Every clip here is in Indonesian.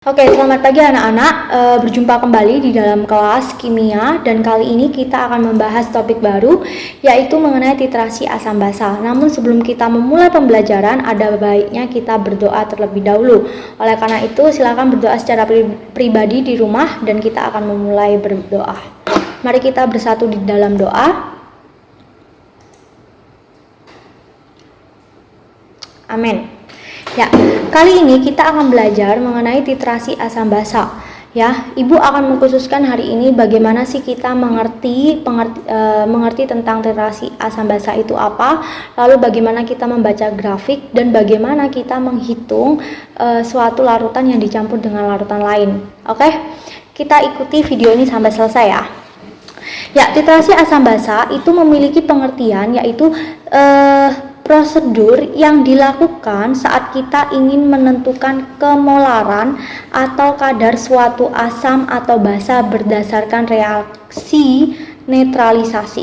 Oke, selamat pagi anak-anak. Berjumpa kembali di dalam kelas kimia dan kali ini kita akan membahas topik baru yaitu mengenai titrasi asam basa. Namun sebelum kita memulai pembelajaran ada baiknya kita berdoa terlebih dahulu. Oleh karena itu silakan berdoa secara pribadi di rumah dan kita akan memulai berdoa. Mari kita bersatu di dalam doa. Amin. Ya, kali ini kita akan belajar mengenai titrasi asam basa. Ya, Ibu akan mengkhususkan hari ini bagaimana sih kita mengerti tentang titrasi asam basa itu apa, lalu bagaimana kita membaca grafik dan bagaimana kita menghitung suatu larutan yang dicampur dengan larutan lain. Oke, kita ikuti video ini sampai selesai ya. Ya, titrasi asam basa itu memiliki pengertian yaitu prosedur yang dilakukan saat kita ingin menentukan kemolaran atau kadar suatu asam atau basa berdasarkan reaksi netralisasi.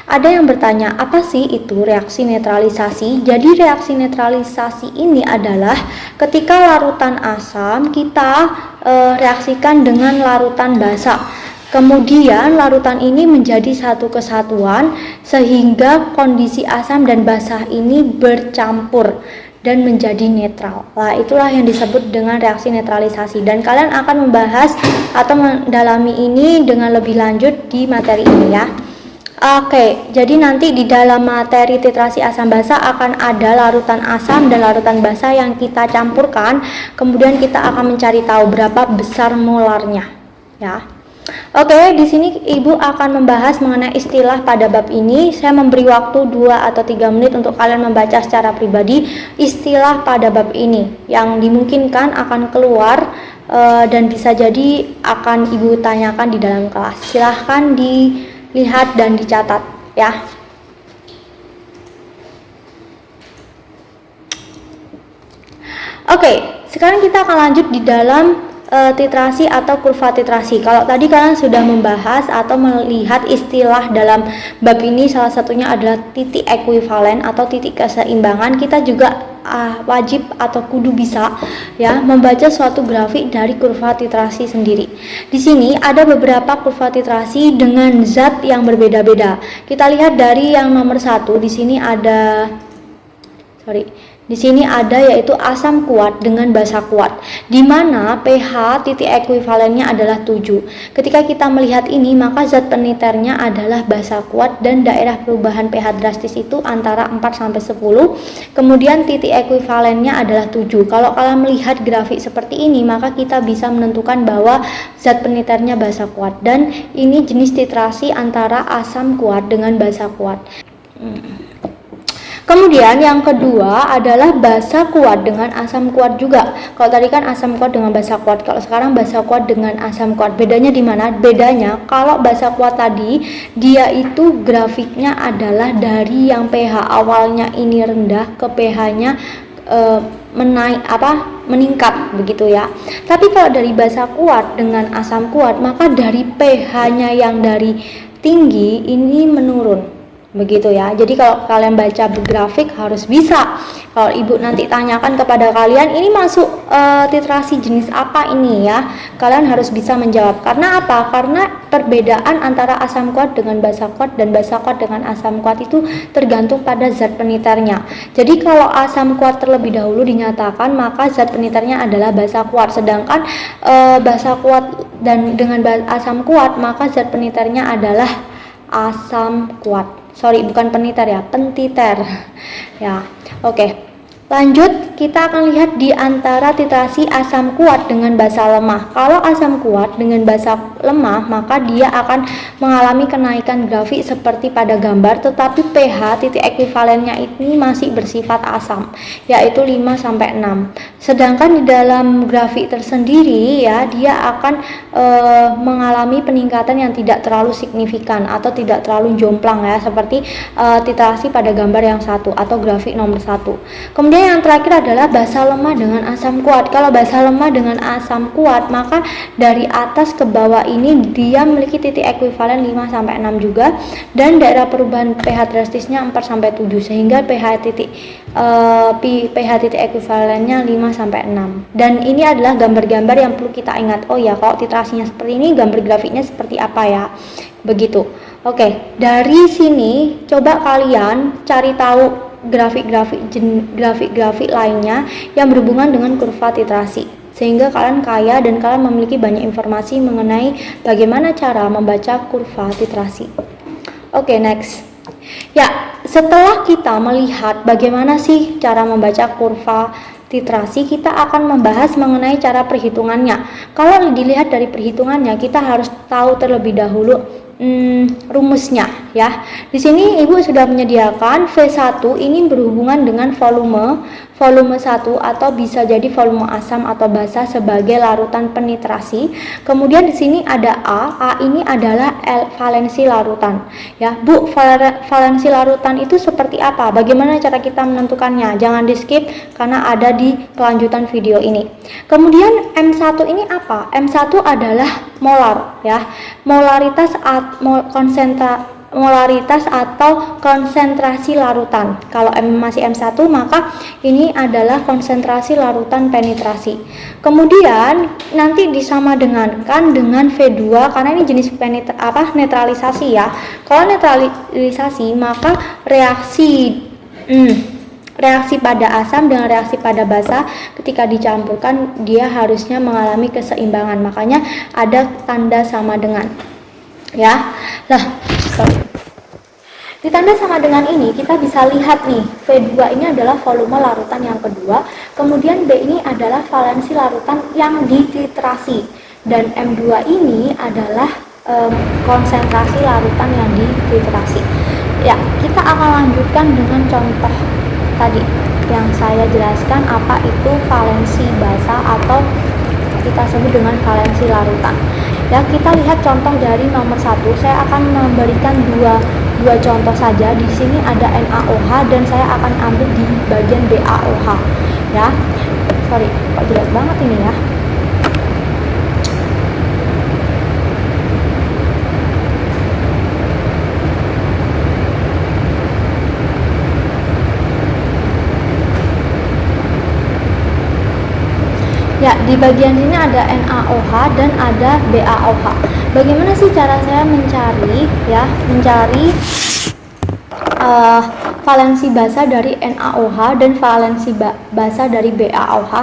Ada yang bertanya, apa sih itu reaksi netralisasi? Jadi reaksi netralisasi ini adalah ketika larutan asam kita reaksikan dengan larutan basa. Kemudian larutan ini menjadi satu kesatuan sehingga kondisi asam dan basah ini bercampur dan menjadi netral. Nah, itulah yang disebut dengan reaksi netralisasi dan kalian akan membahas atau mendalami ini dengan lebih lanjut di materi ini ya. Oke, jadi nanti di dalam materi titrasi asam basa akan ada larutan asam dan larutan basa yang kita campurkan. Kemudian kita akan mencari tahu berapa besar molarnya ya. Oke, di sini Ibu akan membahas mengenai istilah pada bab ini. Saya memberi waktu 2 atau 3 menit untuk kalian membaca secara pribadi istilah pada bab ini yang dimungkinkan akan keluar dan bisa jadi akan Ibu tanyakan di dalam kelas. Silahkan dilihat dan dicatat ya. Oke, sekarang kita akan lanjut di dalam titrasi atau kurva titrasi. Kalau tadi kalian sudah membahas atau melihat istilah dalam bab ini, salah satunya adalah titik ekuivalen atau titik keseimbangan. Kita juga wajib atau kudu bisa ya membaca suatu grafik dari kurva titrasi sendiri. Di sini ada beberapa kurva titrasi dengan zat yang berbeda-beda. Kita lihat dari yang nomor 1. Di sini ada Di sini ada yaitu asam kuat dengan basa kuat, di mana pH titik ekuivalennya adalah 7. Ketika kita melihat ini, maka zat peniternya adalah basa kuat dan daerah perubahan pH drastis itu antara 4 sampai 10. Kemudian titik ekuivalennya adalah 7. Kalau kalian melihat grafik seperti ini, maka kita bisa menentukan bahwa zat peniternya basa kuat dan ini jenis titrasi antara asam kuat dengan basa kuat. Kemudian yang kedua adalah basa kuat dengan asam kuat juga. Kalau tadi kan asam kuat dengan basa kuat, kalau sekarang basa kuat dengan asam kuat. Bedanya di mana? Bedanya kalau basa kuat tadi dia itu grafiknya adalah dari yang pH awalnya ini rendah ke pH-nya meningkat begitu ya. Tapi kalau dari basa kuat dengan asam kuat, maka dari pH-nya yang dari tinggi ini menurun. Begitu ya. Jadi kalau kalian baca grafik harus bisa. Kalau Ibu nanti tanyakan kepada kalian ini masuk titrasi jenis apa ini ya, kalian harus bisa menjawab. Karena apa? Karena perbedaan antara asam kuat dengan basa kuat dan basa kuat dengan asam kuat itu tergantung pada zat peniternya. Jadi kalau asam kuat terlebih dahulu dinyatakan, maka zat peniternya adalah basa kuat. Sedangkan basa kuat dan dengan asam kuat, maka zat peniternya adalah asam kuat. Bukan peniter ya, pentiter ya. Oke, lanjut kita akan lihat di antara titrasi asam kuat dengan basa lemah. Kalau asam kuat dengan basa lemah, maka dia akan mengalami kenaikan grafik seperti pada gambar, tetapi pH titik ekuivalennya ini masih bersifat asam, yaitu 5 sampai 6. Sedangkan di dalam grafik tersendiri ya, dia akan mengalami peningkatan yang tidak terlalu signifikan atau tidak terlalu jomplang ya, seperti titrasi pada gambar yang 1 atau grafik nomor 1. Kemudian Kemudian yang terakhir adalah basa lemah dengan asam kuat. Kalau basa lemah dengan asam kuat, maka dari atas ke bawah ini dia memiliki titik ekuivalen 5 sampai 6 juga, dan daerah perubahan pH drastisnya 4 sampai 7, sehingga pH titik ekuivalennya 5 sampai 6. Dan ini adalah gambar-gambar yang perlu kita ingat. Oh ya, kalau titrasinya seperti ini, gambar grafiknya seperti apa ya? Begitu. Oke, dari sini coba kalian cari tahu grafik-grafik lainnya yang berhubungan dengan kurva titrasi, sehingga kalian kaya dan kalian memiliki banyak informasi mengenai bagaimana cara membaca kurva titrasi. Oke, next. Ya, setelah kita melihat bagaimana sih cara membaca kurva titrasi, kita akan membahas mengenai cara perhitungannya. Kalau dilihat dari perhitungannya, kita harus tahu terlebih dahulu rumusnya ya. Di sini Ibu sudah menyediakan V1 ini berhubungan dengan volume 1 atau bisa jadi volume asam atau basa sebagai larutan penitrasi. Kemudian di sini ada A ini adalah valensi larutan. Ya, Bu, valensi larutan itu seperti apa? Bagaimana cara kita menentukannya? Jangan di-skip karena ada di kelanjutan video ini. Kemudian M1 ini apa? M1 adalah molar ya. Molaritas atau konsentrasi larutan. Kalau masih M1 maka ini adalah konsentrasi larutan penetrasi. Kemudian nanti disamadengankan dengan V2 karena ini jenis netralisasi ya. Kalau netralisasi maka reaksi pada asam dengan reaksi pada basa ketika dicampurkan dia harusnya mengalami keseimbangan. Makanya ada tanda sama dengan. Ya. Nah, di tanda sama dengan ini kita bisa lihat nih, V2 ini adalah volume larutan yang kedua, kemudian B ini adalah valensi larutan yang dititrasi, dan M2 ini adalah konsentrasi larutan yang dititrasi. Ya, kita akan lanjutkan dengan contoh tadi yang saya jelaskan apa itu valensi basa atau kita sebut dengan valensi larutan. Ya, kita lihat contoh dari nomor 1. Saya akan memberikan dua contoh saja. Di sini ada NaOH dan saya akan ambil di bagian BaOH. Ya, sorry, kok jelas banget ini ya. Ya, di bagian sini ada NaOH dan ada BaOH. Bagaimana sih cara saya mencari valensi basa dari NaOH dan valensi basa dari BaOH?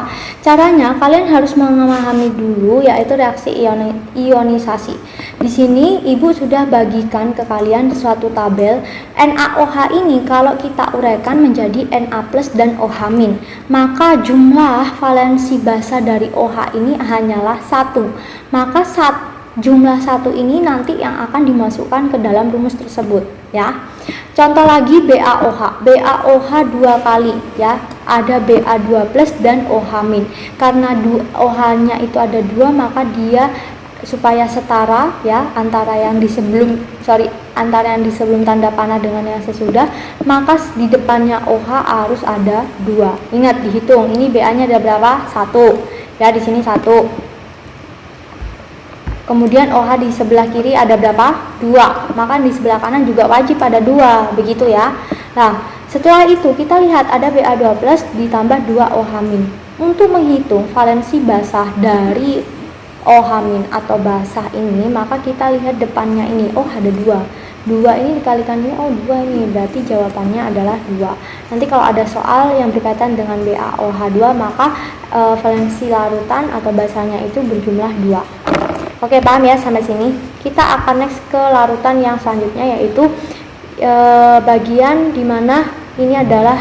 Caranya kalian harus memahami dulu yaitu reaksi ionisasi. Di sini Ibu sudah bagikan ke kalian suatu tabel. NaOH ini kalau kita uraikan menjadi Na+ dan OH-, maka jumlah valensi basa dari OH ini hanyalah 1. Maka jumlah 1 ini nanti yang akan dimasukkan ke dalam rumus tersebut ya. Contoh lagi BaOH. BaOH 2 kali ya. Ada Ba2+ dan OH-. Karena OH-nya itu ada 2 maka dia supaya setara ya antara yang di sebelum tanda panah dengan yang sesudah, maka di depannya OH harus ada 2. Ingat dihitung, ini BA-nya ada berapa? 1. Ya, di sini 1. Kemudian OH di sebelah kiri ada berapa? 2. Maka di sebelah kanan juga wajib ada 2, begitu ya. Nah, setelah itu kita lihat ada Ba2+ ditambah 2 OH-. Untuk menghitung valensi basah dari OH- atau basah ini, maka kita lihat depannya ini, oh ada 2 ini dikalikan ini, oh 2 ini, berarti jawabannya adalah 2. Nanti kalau ada soal yang berkaitan dengan BaOH2 maka valensi larutan atau basahnya itu berjumlah 2. Oke, paham ya sampai sini? Kita akan next ke larutan yang selanjutnya yaitu bagian dimana ini adalah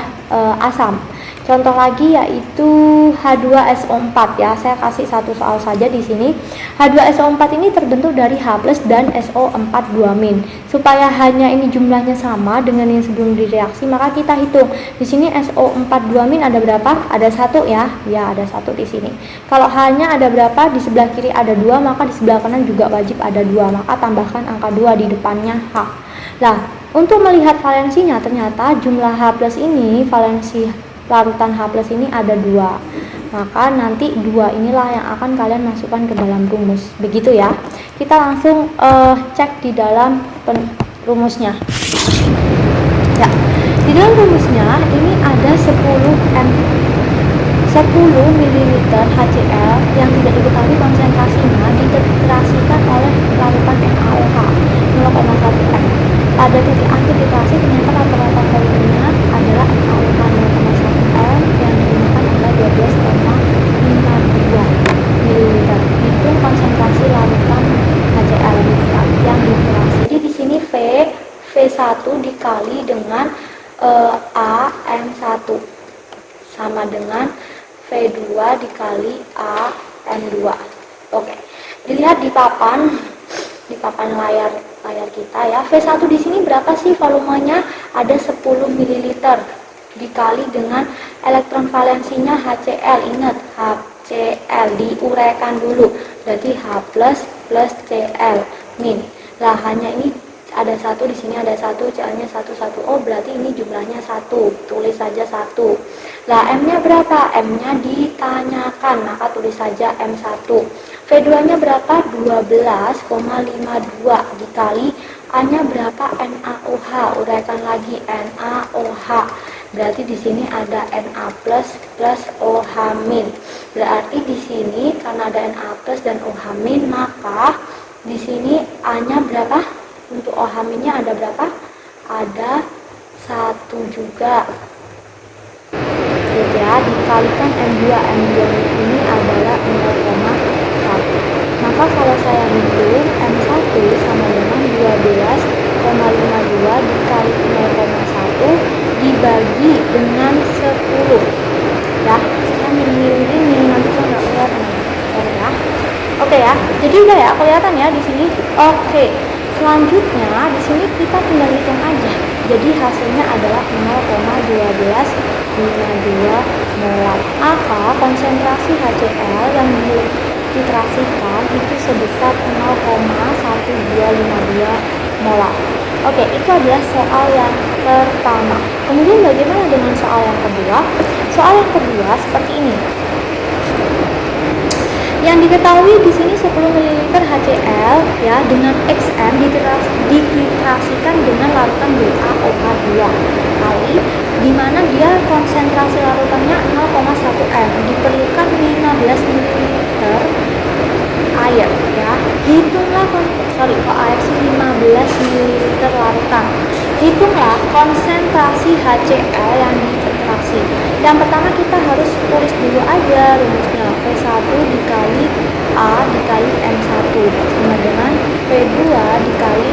asam. Contoh lagi yaitu H2SO4 ya. Saya kasih satu soal saja di sini. H2SO4 ini terbentuk dari H+ dan SO4 2-. Supaya hanya ini jumlahnya sama dengan yang sebelum direaksi, maka kita hitung. Di sini SO4 2- ada berapa? Ada 1 ya. Ya, ada 1 di sini. Kalau H-nya ada berapa? Di sebelah kiri ada 2, maka di sebelah kanan juga wajib ada 2. Maka tambahkan angka 2 di depannya H. Nah, untuk melihat valensinya ternyata jumlah H+ ini valensi larutan H plus ini ada 2. Maka nanti 2 inilah yang akan kalian masukkan ke dalam rumus. Begitu ya. Kita langsung cek di dalam rumusnya. Ya, di dalam rumusnya ini ada 10 ml HCl yang tidak diketahui konsentrasinya dititrasikan oleh larutan NaOH 0,1 m. Pada titik akhir titrasi ternyata rata-rata volumenya adalah NaOH 0,1 m yang digunakan adalah 12,52 ml. Hitung konsentrasi larutan HCl yang dititrasi. Jadi di sini V1 dikali dengan AM1 sama dengan V2 dikali AN2. Oke. Dilihat di papan layar kita ya. V1 di sini berapa sih volumenya? Ada 10 ml dikali dengan elektron valensinya HCl. Ingat, HCl diuraikan dulu. Berarti H plus Cl min. Lah hanya ini ada 1 di sini, ada 1, Cl-nya 1. Oh, berarti ini jumlahnya 1. Tulis saja 1. Lah M-nya berapa? M-nya ditanyakan, maka tulis saja M1. V2-nya berapa? 12,52 dikali A-nya berapa? NaOH. Uraikan lagi NaOH. Berarti di sini ada Na plus OH min. Berarti di sini karena ada Na plus dan OH min, maka di sini A-nya berapa? Untuk OH minnya ada berapa? Ada 1 juga. Gitu ya, dikalikan M2 nya ini adalah 0,1. Maka kalau saya hitung M1 sama dengan 12,52 dikali 0,1 dibagi dengan 10. Ya, saya miring-miring nanti saya nggak kelihatan. Sorry ya. Oke ya, jadi udah ya kelihatan ya di sini. Oke. Selanjutnya di sini kita tinggal hitung aja. Jadi hasilnya adalah 0,1252 molar. Maka konsentrasi HCl yang dititrasikan itu sebesar 0,1252 molar. Oke, itu adalah soal yang pertama. Kemudian bagaimana dengan soal yang kedua? Soal yang kedua seperti ini. Yang diketahui di sini 10 ml HCl ya dengan XM dititrasikan dengan larutan BaOH2 kali di mana dia konsentrasi larutannya 0,1 m. Diperlukan 15 ml air ya. Hitunglah air sih 15 ml larutan. Hitunglah konsentrasi HCl yang dititrasi. Yang pertama kita harus tulis dulu aja rumusnya. V1 dikali A dikali M1 sama dengan V2 dikali,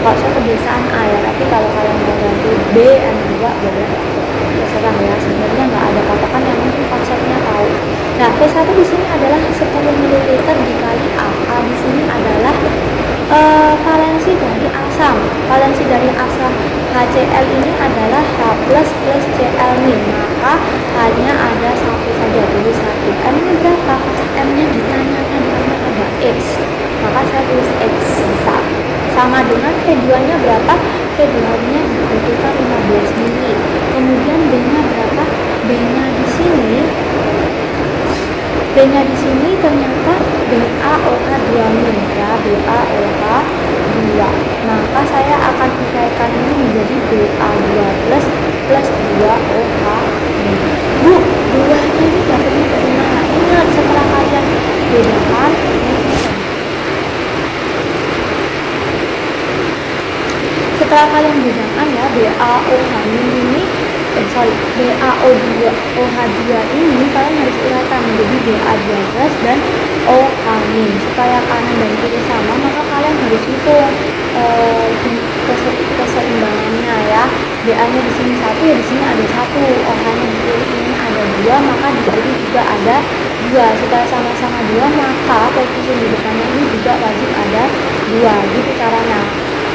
kalau saya kebiasaan A ya, tapi kalau kalian mau ganti B, M2 boleh, terserah ya, sebenarnya nggak ada patokan, yang penting konsepnya tahu. Nah, V1 di sini adalah 10 ml dikali A. A di sini adalah valensi dari asam. Valensi dari asam HCl ini adalah H plus Cl min, maka hanya ada 1 saja, tulis 1. M-nya berapa? M-nya ditanyakan karena ada X, maka saya tulis X bisa. Sama dengan V2-nya berapa? V2-nya dibutuhkan 15 ml. Kemudian B-nya berapa? B-nya di sini ternyata BaOH2 min ya, BaOH2. Maka saya akan uraikan ini menjadi Ba2 plus 2OH min. Bu, 2-nya ini dapatnya dari mana? Ingat, setelah kalian bedakan ya, BaOH min ini BaO2OH2 ini kalian harus uraikan menjadi Ba2 dan OH min. Supaya kanan dan kiri sama, maka kalian harus hitung keseimbangannya ya. BA-nya di sini 1 ya, di sini ada 1. OH-nya di kiri ini ada 2, maka di kiri juga ada 2. Supaya sama-sama 2, maka koefisien di depannya ini juga wajib ada 2. Gitu caranya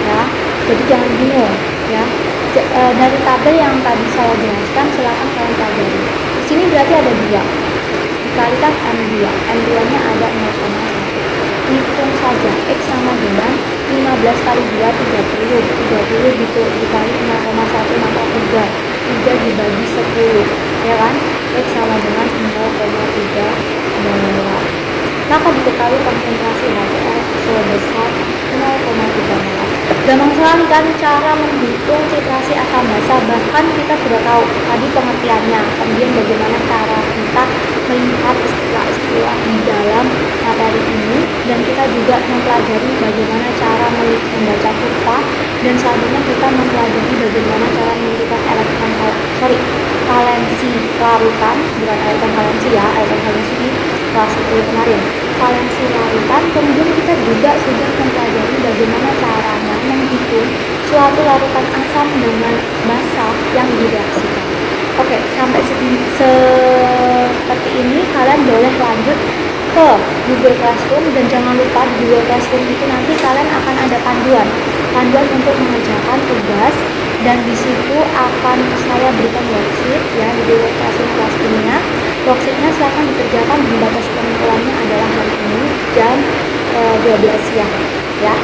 ya. Jadi jangan bingung ya. Dari tabel yang tadi saya jelaskan, silakan kalian pelajari. Di sini berarti ada 2 dikalikan M2. M2-nya ada 0,1. Hitung saja, X sama dengan 15 kali 2, 30 dikali 0,1 maka 3 dibagi 10. ya kan? X sama dengan 0,3 molar. Maka diketahui konsentrasi HCl sebesar 0,3 molar. Gampang sekali kan cara menghitung titrasi asam basa, bahkan kita sudah tahu tadi pengertiannya, kemudian bagaimana cara kita melihat istilah-istilah di dalam materi ini, dan kita juga mempelajari bagaimana cara membaca kurva, dan selanjutnya kita mempelajari bagaimana cara menentukan valensi larutan, bukan elektron valensi ya, elektron valensi di kelas 10 kemarin, valensi larutan. Kemudian kita juga sudah mempelajari bagaimana caranya menghitung suatu larutan asam dengan basa yang direaksikan. Oke, sampai seperti ini kalian boleh lanjut ke Google Classroom, dan jangan lupa di Google Classroom itu nanti kalian akan ada panduan untuk mengerjakan tugas, dan di situ akan saya berikan worksheet ya di Google Classroom kelas ini. Worksheetnya silahkan dikerjakan, di batas pengumpulannya adalah hari ini jam 12 siang ya.